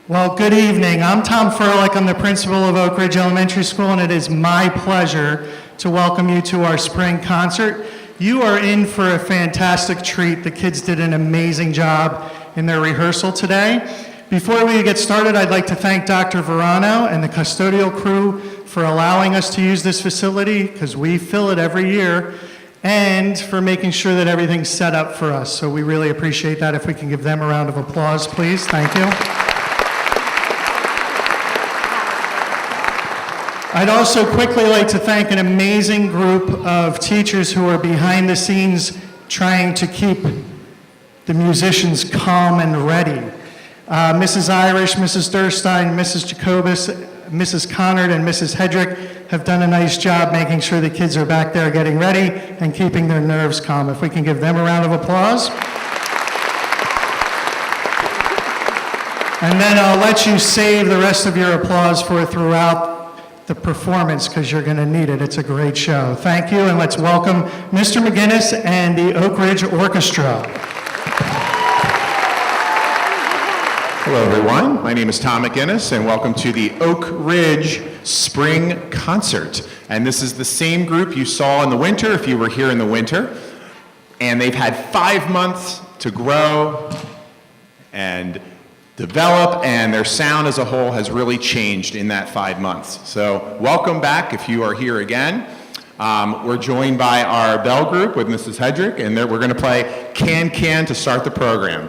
Well, good evening. I'm Tom Furlick. I'm the principal of Oak Ridge Elementary School, and it is my pleasure to welcome you to our spring concert. You are in for a fantastic treat. The kids did an amazing job in their rehearsal today. Before we get started, I'd like to thank Dr. Verano and the custodial crew for allowing us to use this facility, because we fill it every year, and for making sure that everything's set up for us. So we really appreciate that. If we can give them a round of applause, please. Thank you. I'd also quickly like to thank an amazing group of teachers who are behind the scenes trying to keep the musicians calm and ready. Mrs. Irish, Mrs. Durstein, Mrs. Jacobus, Mrs. Connard, and Mrs. Hedrick have done a nice job making sure the kids are back there getting ready and keeping their nerves calm. If we can give them a round of applause. And then I'll let you save the rest of your applause for throughout the performance, because you're going to need it. It's a great show. Thank you, and let's welcome Mr. McGinnis and the Oak Ridge Orchestra. Hello, everyone. My name is Tom McGinnis, and welcome to the Oak Ridge Spring Concert. And this is the same group you saw in the winter, if you were here in the winter. And they've had 5 months to grow and develop, and their sound as a whole has really changed in that 5 months. So welcome back if you are here again. We're joined by our bell group with Mrs. Hedrick, and we're going to play Can Can to start the program.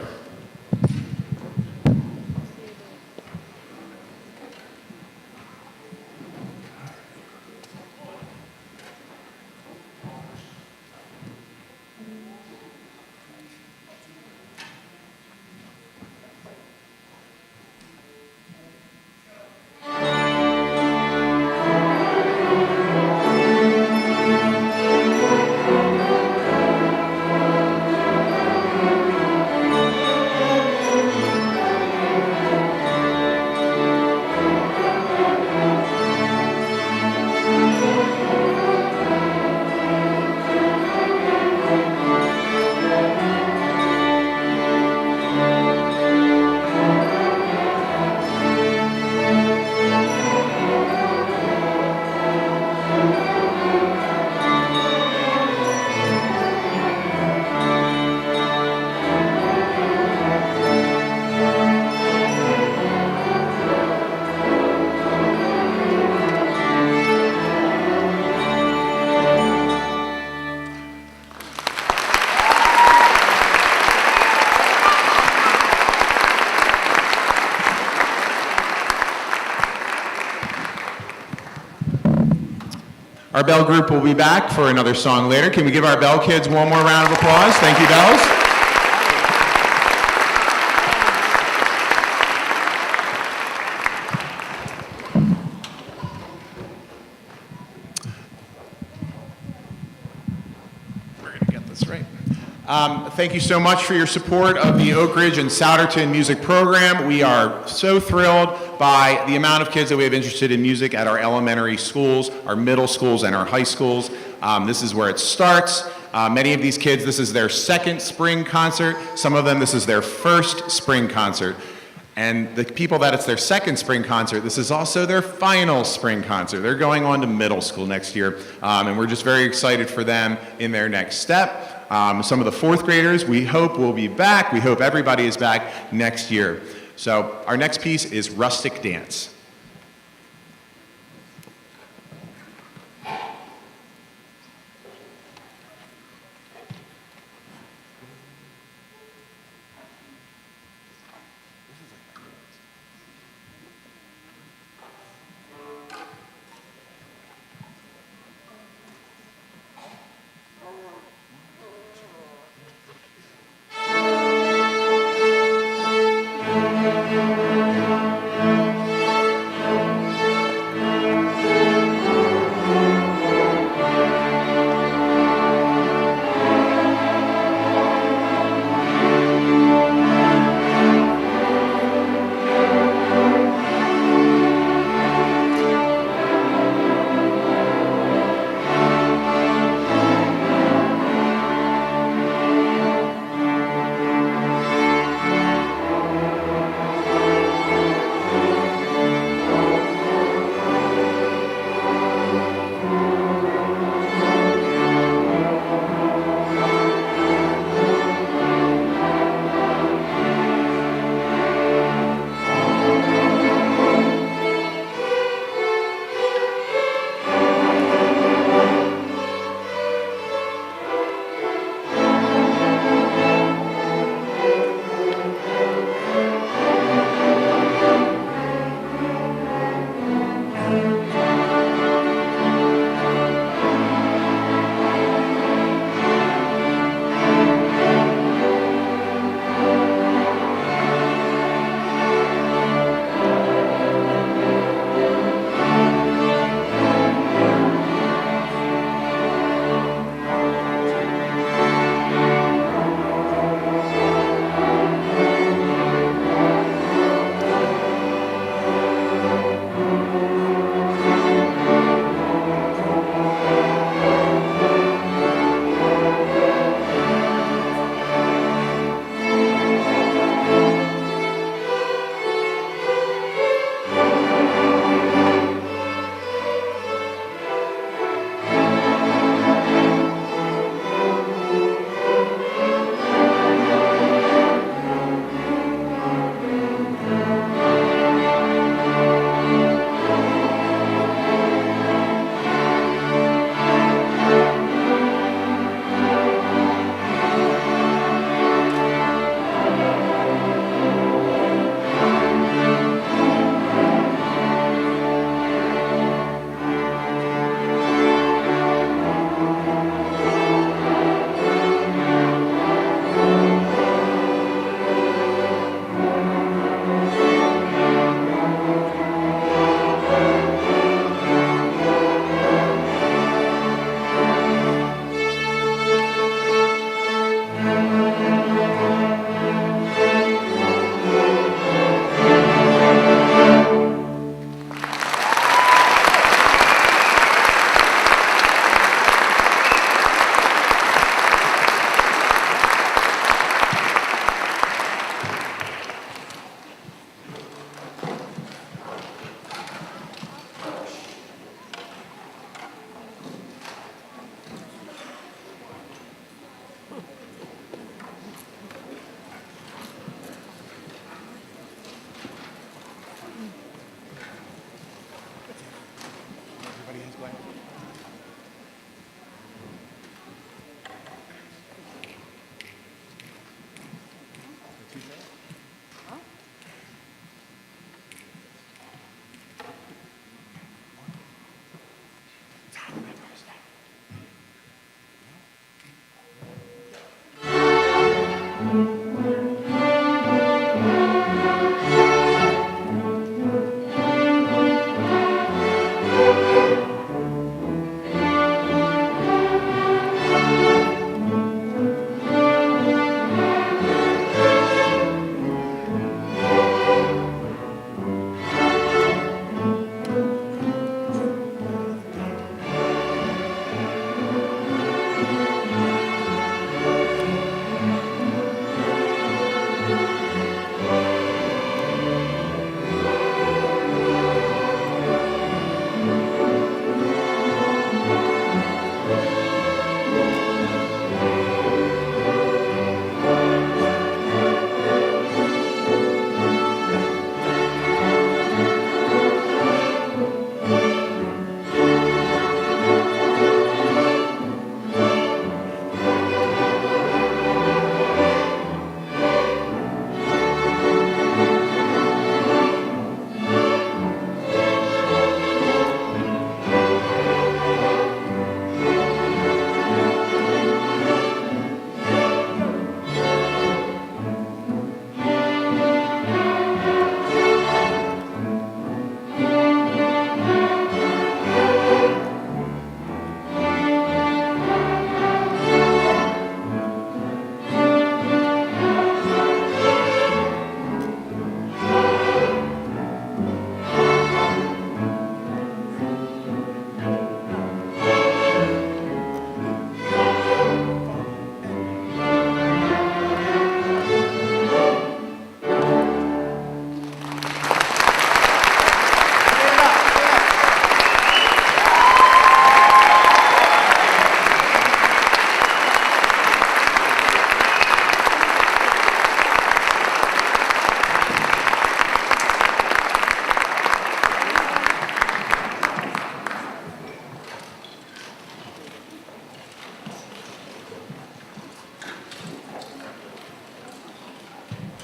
Our bell group will be back for another song later. Can we give our bell kids one more round of applause? Thank you, bells. We're going to get this right. Thank you so much for your support of the Oak Ridge and Souderton music program. We are so thrilled by the amount of kids that we have interested in music at our elementary schools, our middle schools, and our high schools. This is where it starts. Many of these kids, this is their second spring concert. Some of them, this is their first spring concert. And the people that it's their second spring concert, this is also their final spring concert. They're going on to middle school next year, and we're just very excited for them in their next step. Some of the fourth graders, we hope will be back. We hope everybody is back next year. So our next piece is Rustic Dance.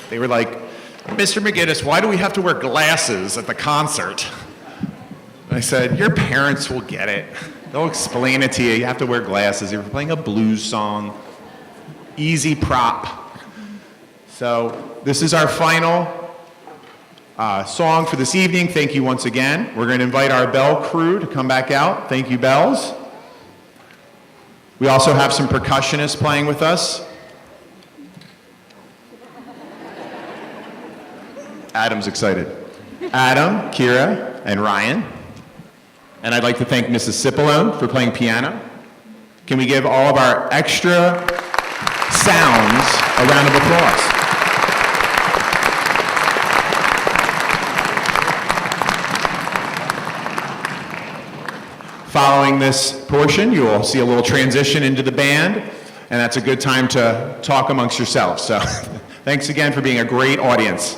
They were like, Mr. McGinnis, why do we have to wear glasses at the concert? I said, your parents will get it. They'll explain it to you. You have to wear glasses. You're playing a blues song. Easy prop. So this is our final song for this evening. Thank you once again. We're going to invite our bell crew to come back out. Thank you, bells. We also have some percussionists playing with us. Adam's excited. Adam, Kira, and Ryan. And I'd like to thank Mrs. Cipollone for playing piano. Can we give all of our extra sounds a round of applause? Following this portion, you will see a little transition into the band, and that's a good time to talk amongst yourselves. So thanks again for being a great audience.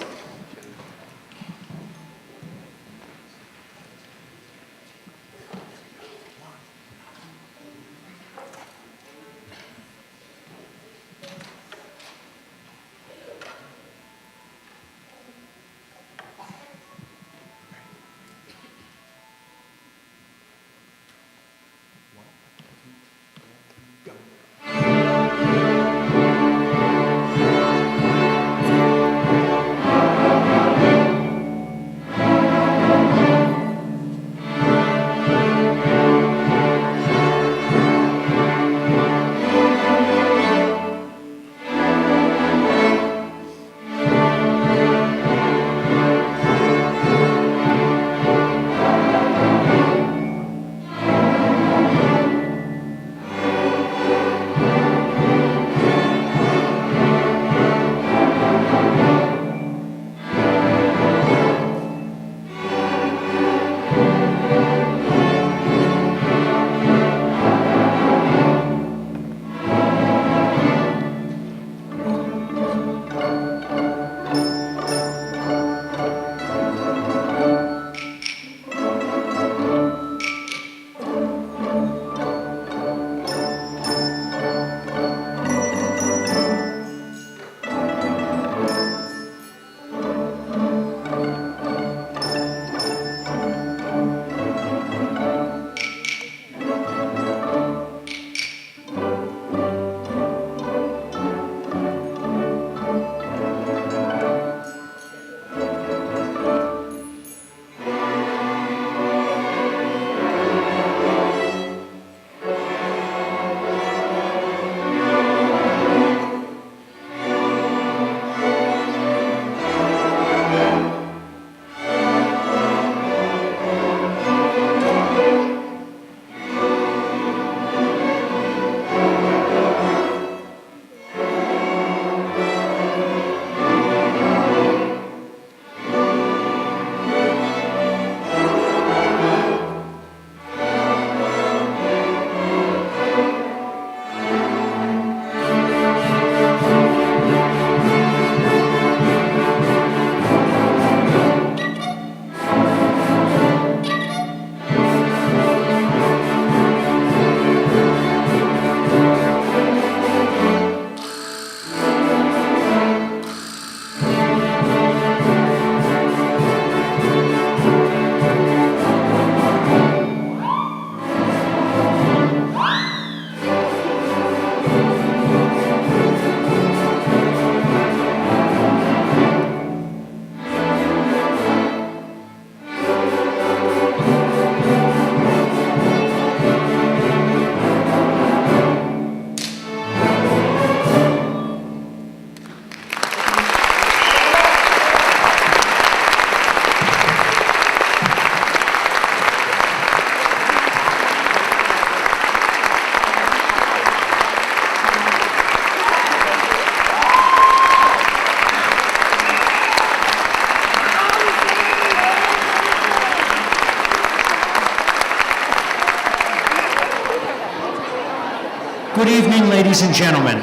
Good evening, ladies and gentlemen.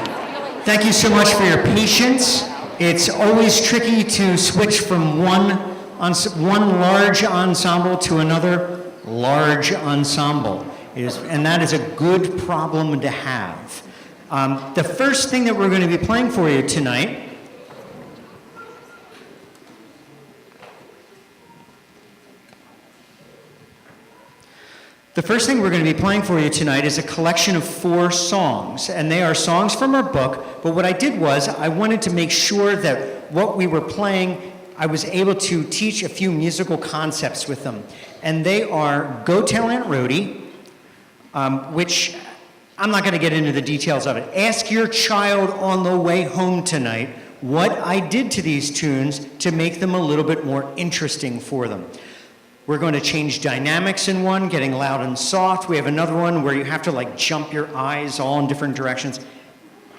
Thank you so much for your patience. It's always tricky to switch from one large ensemble to another large ensemble, and that is a good problem to have. The first thing that we're going to be playing for you tonight The first thing we're going to be playing for you tonight is a collection of 4 songs, and they are songs from our book, but what I did was I wanted to make sure that what we were playing, I was able to teach a few musical concepts with them. And they are Go Tell Aunt Rhody, which I'm not going to get into the details of it. Ask your child on the way home tonight what I did to these tunes to make them a little bit more interesting for them. We're going to change dynamics in one, getting loud and soft. We have another one where you have to like jump your eyes all in different directions.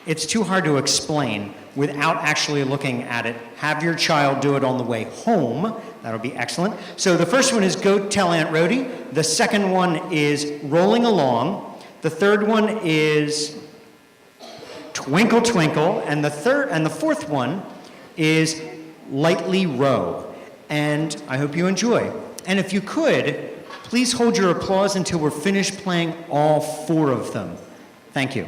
It's too hard to explain without actually looking at it. Have your child do it on the way home. That'll be excellent. So the first one is Go Tell Aunt Rhody. The second one is Rolling Along. The third one is Twinkle Twinkle. And the fourth one is Lightly Row. And I hope you enjoy. And if you could, please hold your applause until we're finished playing all 4 of them. Thank you.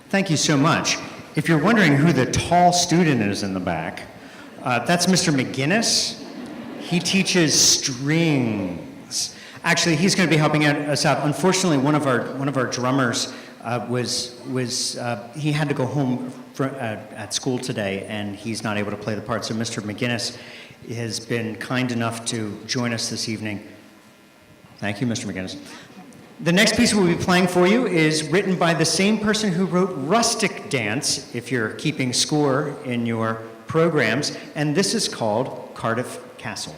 Thank you so much. If you're wondering who the tall student is in the back, that's Mr. McGinnis. He teaches strings. Actually, he's going to be helping us out. Unfortunately, one of our drummers he had to go home at school today, and he's not able to play the part. So Mr. McGinnis has been kind enough to join us this evening. Thank you, Mr. McGinnis. The next piece we'll be playing for you is written by the same person who wrote Rustic Dance, if you're keeping score in your programs, and this is called Cardiff Castle.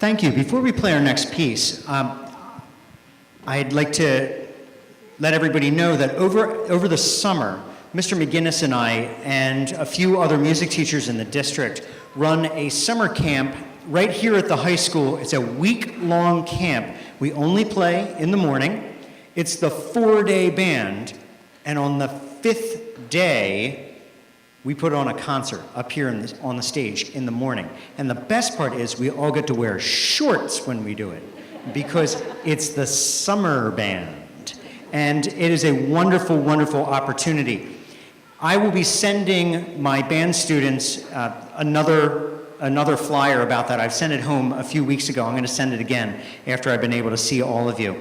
Thank you. Before we play our next piece, I'd like to let everybody know that over the summer, Mr. McGinnis and I and a few other music teachers in the district run a summer camp right here at the high school. It's a week-long camp. We only play in the morning. It's the 4-day band, and on the 5th day, we put on a concert up here on the stage in the morning. And the best part is we all get to wear shorts when we do it because it's the summer band. And it is a wonderful, wonderful opportunity. I will be sending my band students another flyer about that. I've sent it home a few weeks ago. I'm going to send it again after I've been able to see all of you.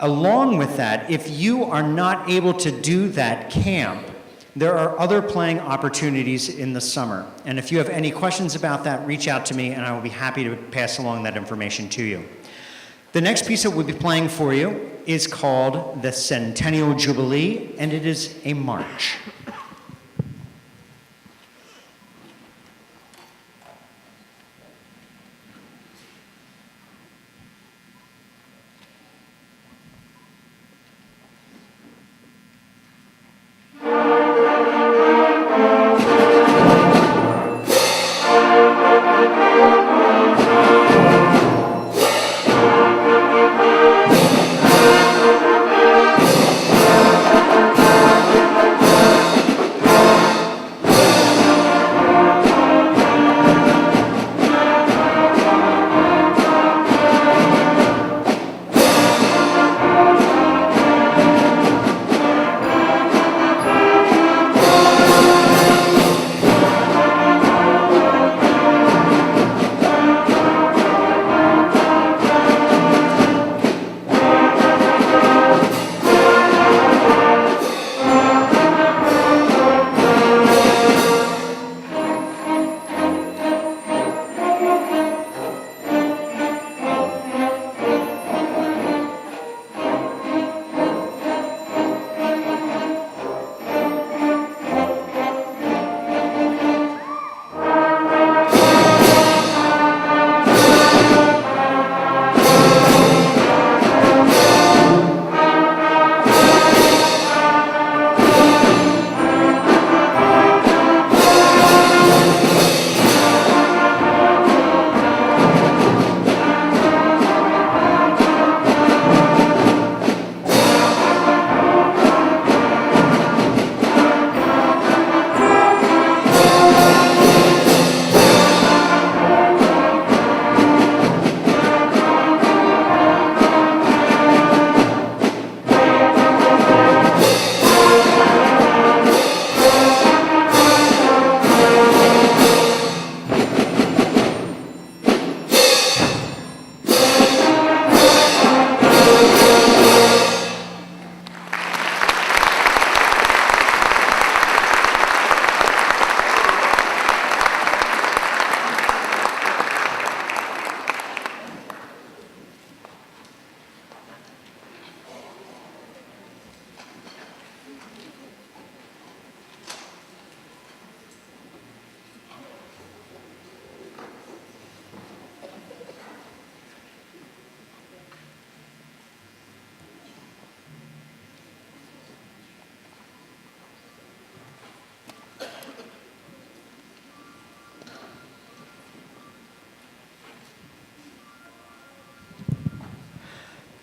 Along with that, if you are not able to do that camp, there are other playing opportunities in the summer. And if you have any questions about that, reach out to me and I will be happy to pass along that information to you. The next piece that we'll be playing for you is called the Centennial Jubilee, and it is a march.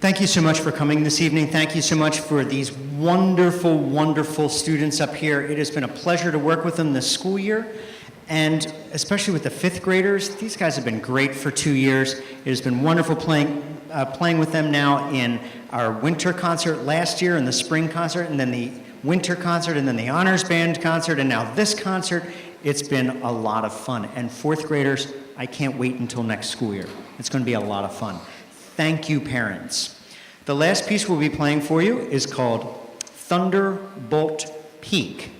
Thank you so much for coming this evening. Thank you so much for these wonderful, wonderful students up here. It has been a pleasure to work with them this school year, and especially with the 5th graders. These guys have been great for 2 years. It has been wonderful playing with them now in our winter concert last year and the spring concert, and then the winter concert, and then the honors band concert, and now this concert. It's been a lot of fun. And 4th graders, I can't wait until next school year. It's going to be a lot of fun. Thank you, parents. The last piece we'll be playing for you is called Thunderbolt Peak.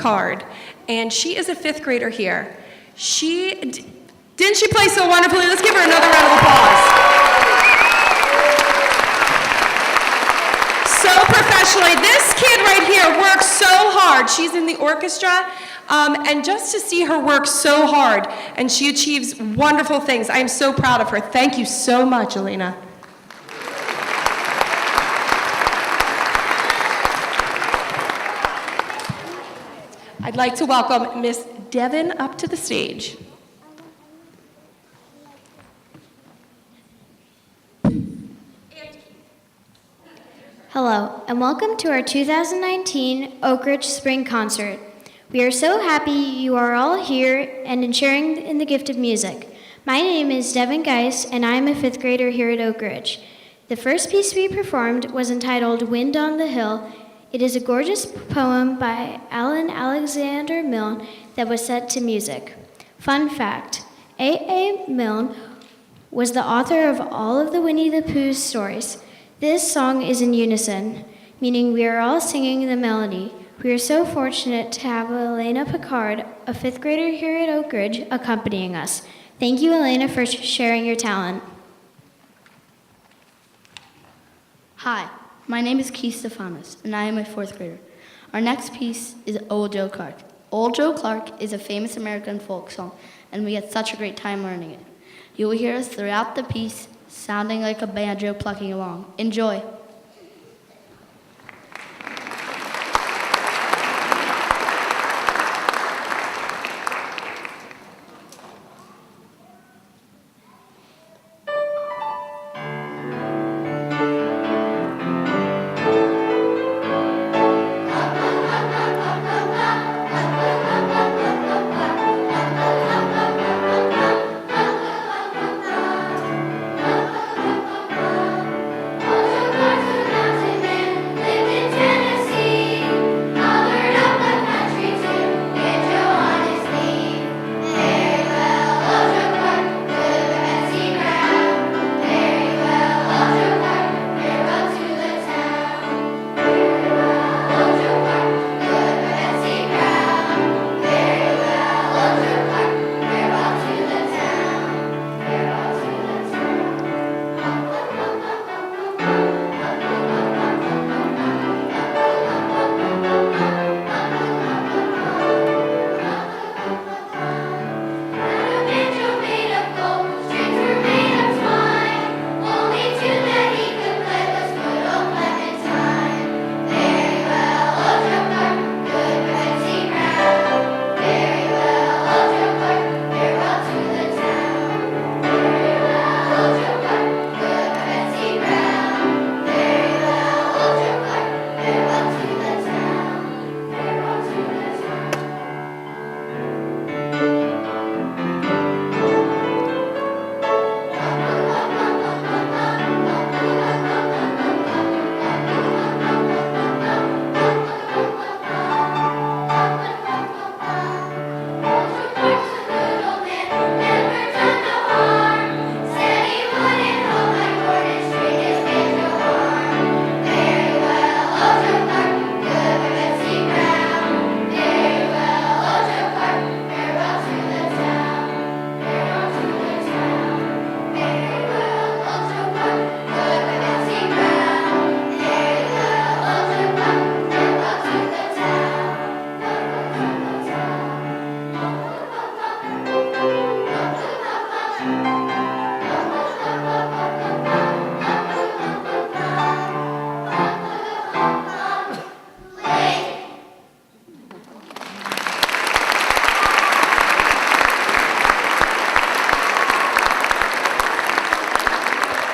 Picard, and she is a 5th grader here. Didn't she play so wonderfully? Let's give her another round of applause. So professionally. This kid right here works so hard. She's in the orchestra, and just to see her work so hard, and she achieves wonderful things. I am so proud of her. Thank you so much, Elena. I'd like to welcome Miss Devin up to the stage. Hello, and welcome to our 2019 Oak Ridge Spring Concert. We are so happy you are all here and sharing in the gift of music. My name is Devin Geis, and I am a 5th grader here at Oak Ridge. The first piece we performed was entitled Wind on the Hill. It is a gorgeous poem by Alan Alexander Milne that was set to music. Fun fact, A.A. Milne was the author of all of the Winnie the Pooh stories. This song is in unison, meaning we are all singing the melody. We are so fortunate to have Elena Picard, a 5th grader here at Oak Ridge, accompanying us. Thank you, Elena, for sharing your talent. Hi, my name is Keith Stefanos, and I am a 4th grader. Our next piece is Old Joe Clark. Old Joe Clark is a famous American folk song, and we had such a great time learning it. You will hear us throughout the piece, sounding like a banjo plucking along. Enjoy.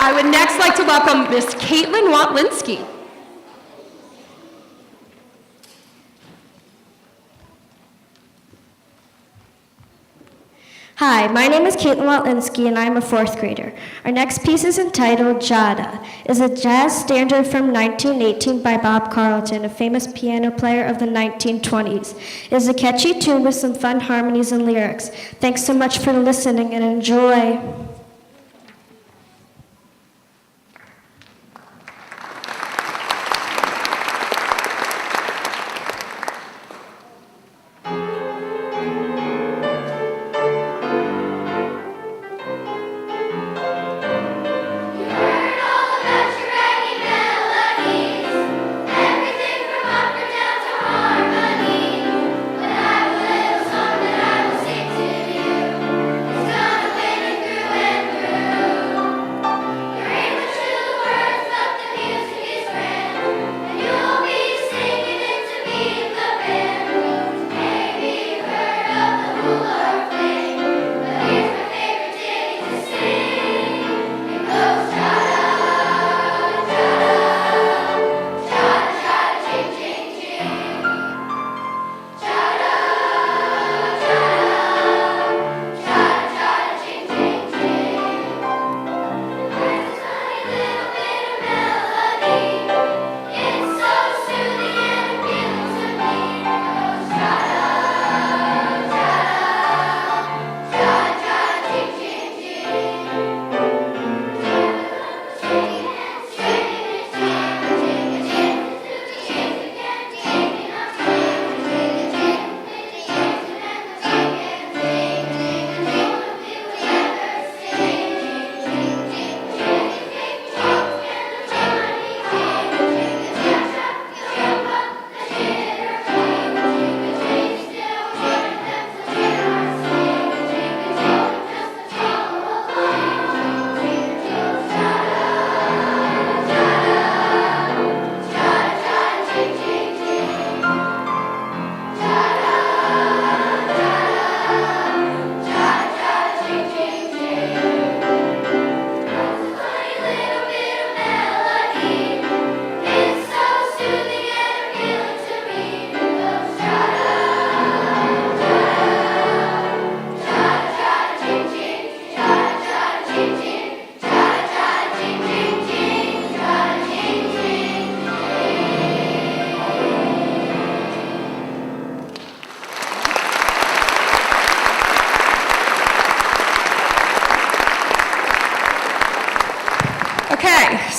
I would next like to welcome Miss Caitlin Watlinski. Hi, my name is Caitlin Watlinski, and I'm a 4th grader. Our next piece is entitled Jada. It's a jazz standard from 1918 by Bob Carlton, a famous piano player of the 1920s. It is a catchy tune with some fun harmonies and lyrics. Thanks so much for listening, and enjoy.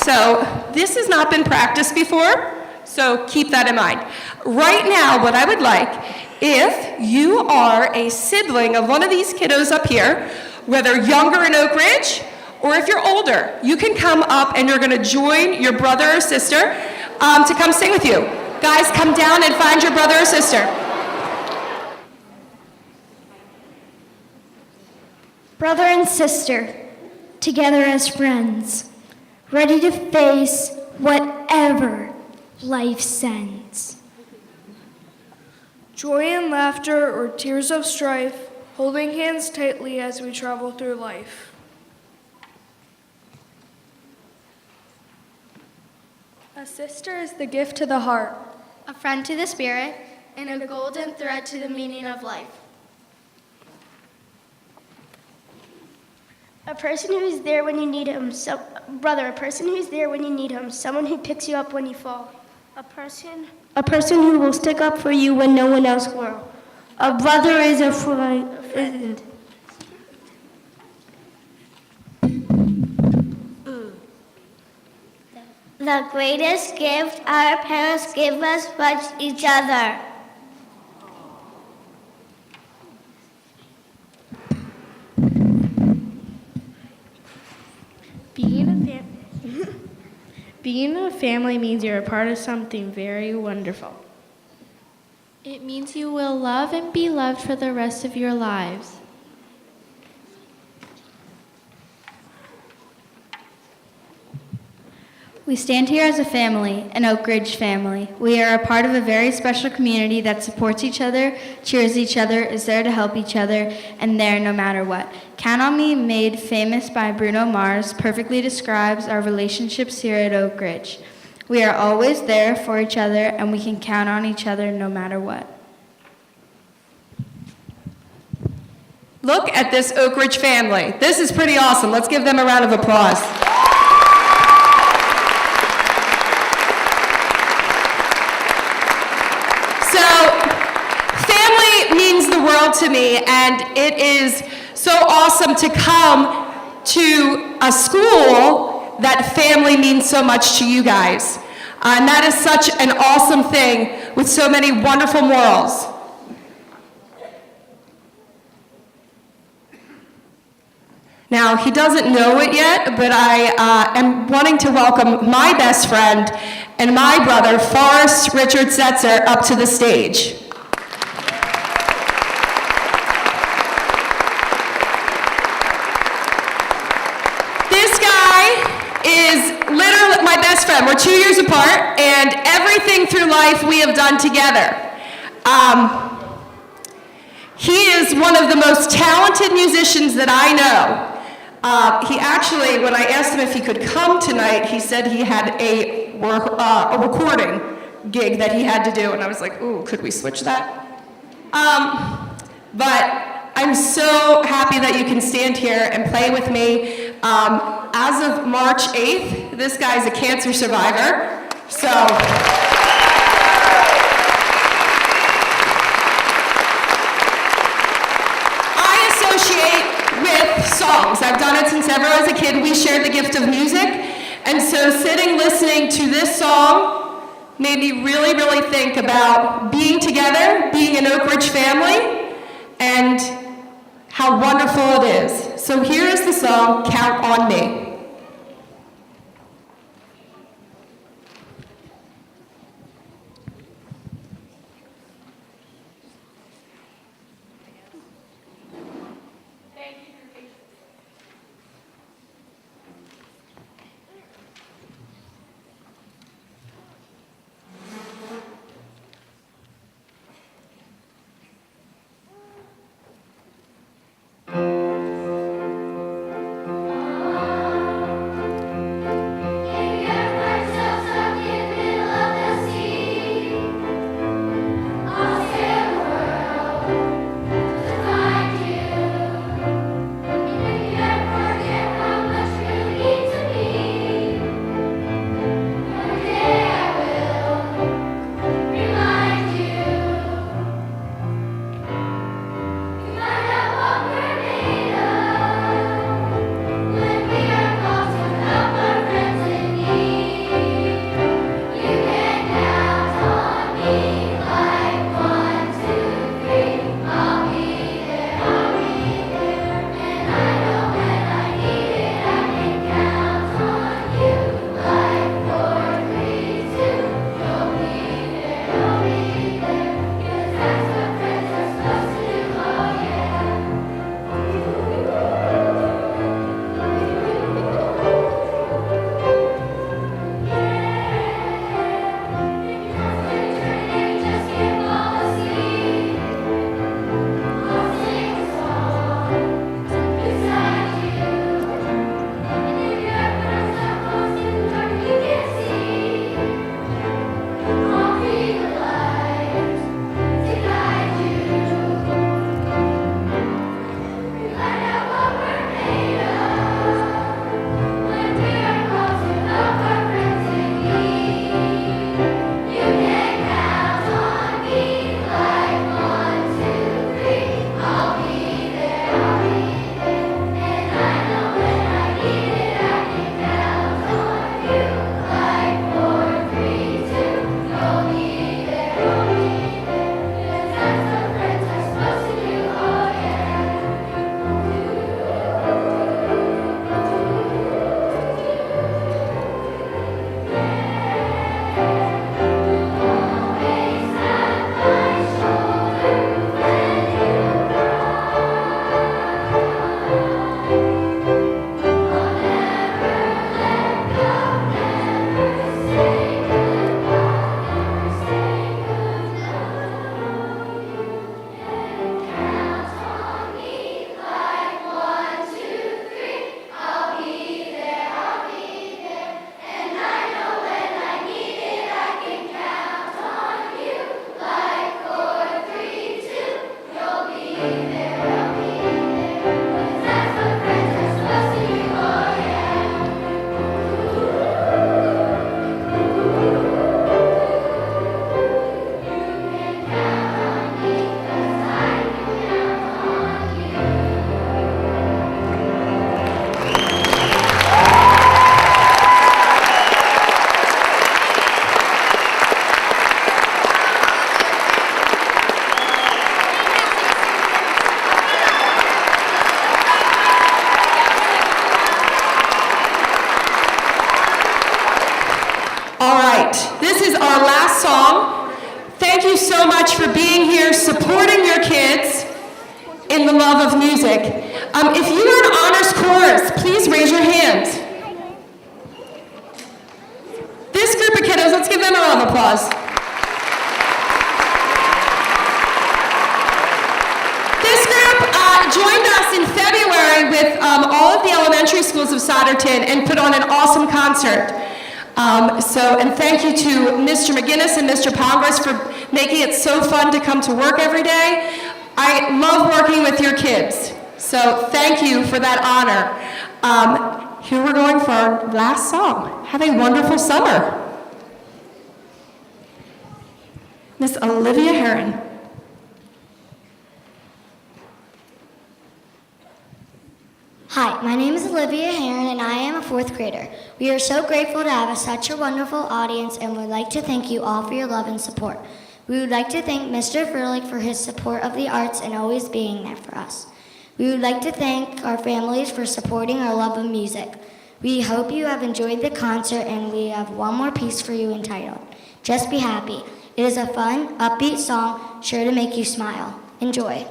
So this has not been practiced before, so keep that in mind. Right now, what I would like, if you are a sibling of one of these kiddos up here, whether younger in Oak Ridge, or if you're older, you can come up and you're gonna join your brother or sister to come sing with you. Guys, come down and find your brother or sister. Brother and sister, together as friends, ready to face whatever life sends. Joy and laughter or tears of strife, holding hands tightly as we travel through life. A sister is the gift to the heart, A friend to the spirit, and a golden thread to the meaning of life. A person who is there when you need him. Brother, a person who is there when you need him. Someone who picks you up when you fall. A person who will stick up for you when no one else will. A brother is a friend. The greatest gift our parents give us was each other. Being a family means you're a part of something very wonderful. It means you will love and be loved for the rest of your lives. We stand here as a family, an Oak Ridge family. We are a part of a very special community that supports each other, cheers each other, is there to help each other, and there no matter what. Count on Me, made famous by Bruno Mars, perfectly describes our relationships here at Oak Ridge. We are always there for each other, and we can count on each other no matter what. Look at this Oak Ridge family. This is pretty awesome. Let's give them a round of applause. Means the world to me, and it is so awesome to come to a school that family means so much to you guys. And that is such an awesome thing with so many wonderful morals. Now, he doesn't know it yet, but I am wanting to welcome my best friend and my brother, Forrest Richard Setzer, up to the stage. Is literally my best friend. We're 2 years apart, and everything through life we have done together. He is one of the most talented musicians that I know. He actually, when I asked him if he could come tonight, he said he had a recording gig that he had to do, and I was like, ooh, could we switch that? But I'm so happy that you can stand here and play with me. As of March 8th, this guy's a cancer survivor, so. I associate with songs. I've done it since ever as a kid. We shared the gift of music, and so sitting listening to this song made me really, really think about being together, being an Oak Ridge family, and how wonderful it is. So here is the song, Count on Me. song. Thank you so much for being here, supporting your kids in the love of music. If you are an honors chorus, please raise your hand. This group of kiddos, let's give them a round of applause. This group joined us in February with all of the elementary schools of Souderton and put on an awesome concert. And thank you to Mr. McGinnis and Mr. Pongras for making it so fun to come to work every day. I love working with your kids, so thank you for that honor. Here we're going for our last song. Have a wonderful summer. Miss Olivia Heron. Hi, my name is Olivia Heron and I am a 4th grader. We are so grateful to have such a wonderful audience and would like to thank you all for your love and support. We would like to thank Mr. Furlick for his support of the arts and always being there for us. We would like to thank our families for supporting our love of music. We hope you have enjoyed the concert and we have one more piece for you entitled, Just Be Happy. It is a fun, upbeat song sure to make you smile. Enjoy.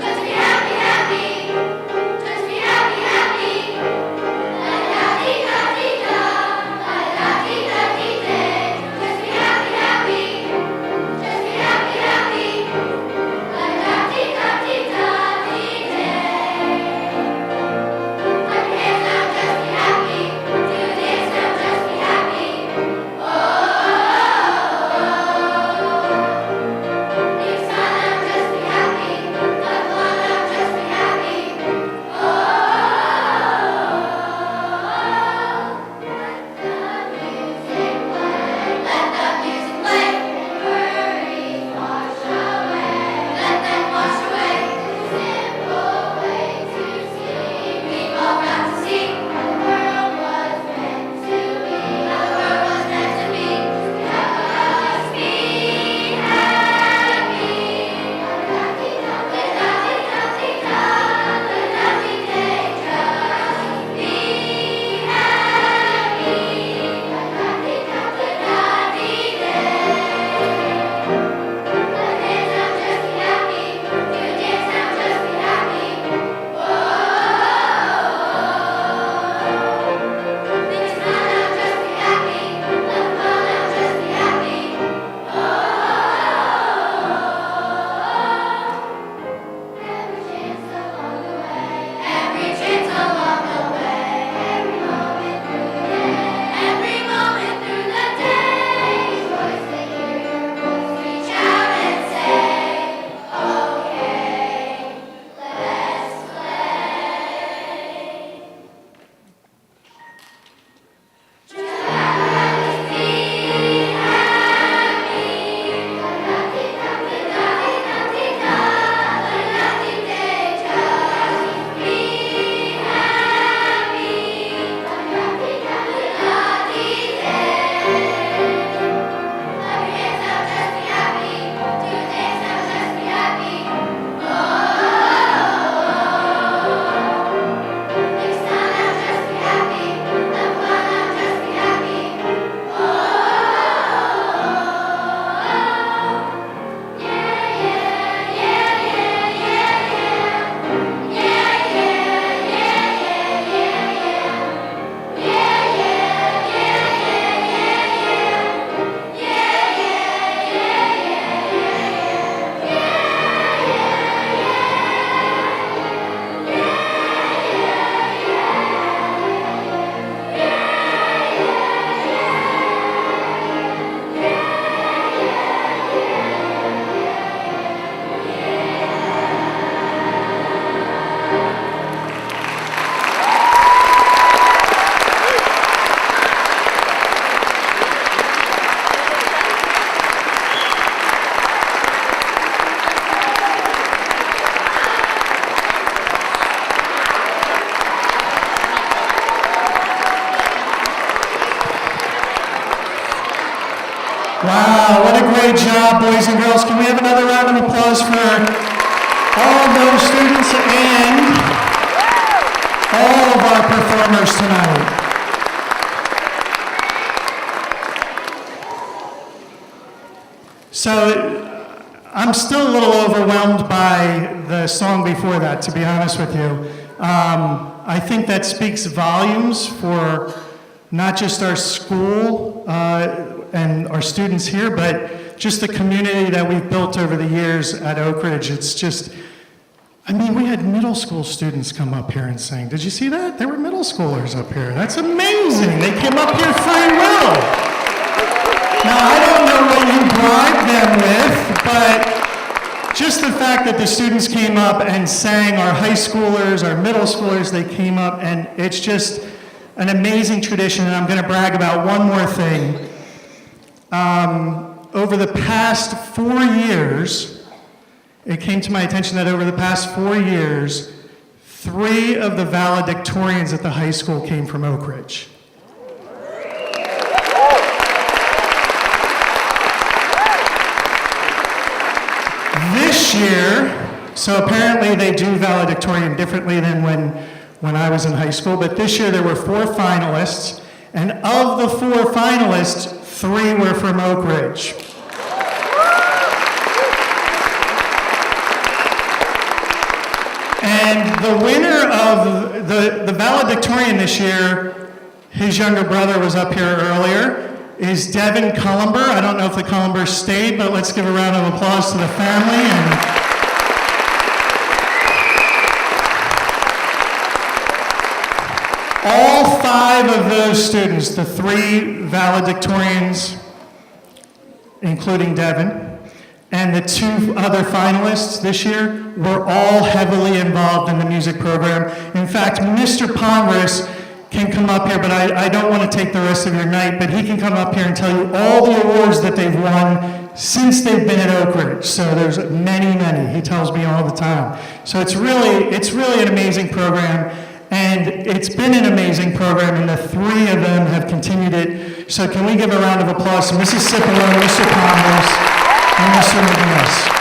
Just be Good job, boys and girls. Can we have another round of applause for all of those students and all of our performers tonight? So I'm still a little overwhelmed by the song before that, to be honest with you. I think that speaks volumes for not just our school and our students here, but just the community that we've built over the years at Oak Ridge. It's just, I mean, we had middle school students come up here and sing. Did you see that? There were middle schoolers up here. That's amazing. They came up here free will. Now, I don't know what you bribed them with, but just the fact that the students came up and sang, our high schoolers, our middle schoolers, they came up, and it's just an amazing tradition, and I'm going to brag about one more thing. Over the past 4 years, it came to my attention that over the past 4 years, 3 of the valedictorians at the high school came from Oak Ridge. This year, so apparently they do valedictorian differently than when I was in high school, but this year there were 4 finalists, and of the 4 finalists, 3 were from Oak Ridge. And the winner of the valedictorian this year, his younger brother was up here earlier, is Devin Cullenber. I don't know if the Cullenbers stayed, but let's give a round of applause to the family. And all 5 of those students, the 3 valedictorians, including Devin, and the 2 other finalists this year were all heavily involved in the music program. In fact, Mr. Ponderis can come up here, but I don't want to take the rest of your night, but he can come up here and tell you all the awards that they've won since they've been at Oak Ridge. So there's many, many. He tells me all the time. So it's really an amazing program, and it's been an amazing program, and the 3 of them have continued it. So can we give a round of applause to Mrs. Cipollo, Mr. Ponderis, and Mr. McGinnis.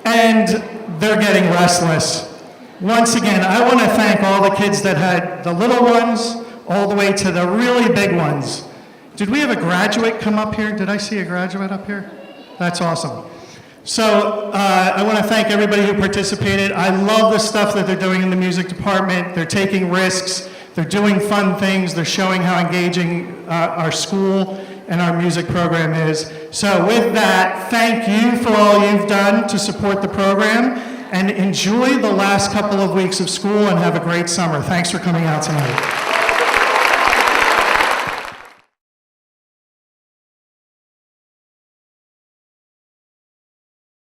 And they're getting restless. Once again, I want to thank all the kids that had the little ones all the way to the really big ones. Did we have a graduate come up here? Did I see a graduate up here? That's awesome. So I want to thank everybody who participated. I love the stuff that they're doing in the music department. They're taking risks. They're doing fun things. They're showing how engaging our school and our music program is. So with that, thank you for all you've done to support the program, and enjoy the last couple of weeks of school and have a great summer. Thanks for coming out tonight.